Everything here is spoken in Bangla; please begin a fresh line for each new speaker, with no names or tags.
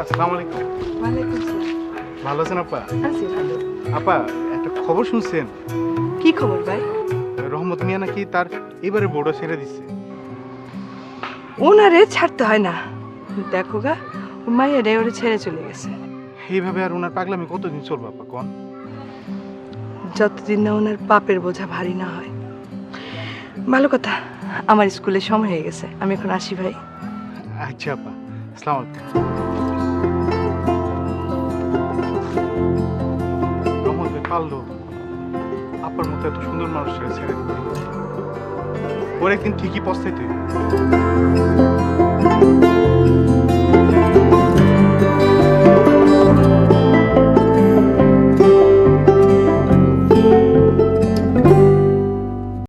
আসসালামু আলাইকুম।
ওয়ালাইকুম আসসালাম।
ভালো আছেন আপা?
আছি ভালো।
আপা, একটা খবর শুনছেন?
কি খবর ভাই?
রহমত মিয়া নাকি তার এবারে বোর্ডও ছেড়ে দিচ্ছে।
ওনারে ছাড়তে হয় না। দেখো গা, মাইয়ারে ওরে ছেড়ে চলে গেছে।
এইভাবে আর ওনার পাগলামি কতদিন চলবে আপা কোন?
যতদিন না ওনার পাপের বোঝা ভারী না হয়। ভালো কথা, আমার স্কুলে সময় হয়ে গেছে, আমি এখন আসি ভাই।
আচ্ছা আপা, আসসালামু আলাইকুম। রহমত ভাই পারলো আপার মতো এত সুন্দর মানুষকে ছেড়ে দিতে। ওর একদিন ঠিকই পস্তাইতে হইবে।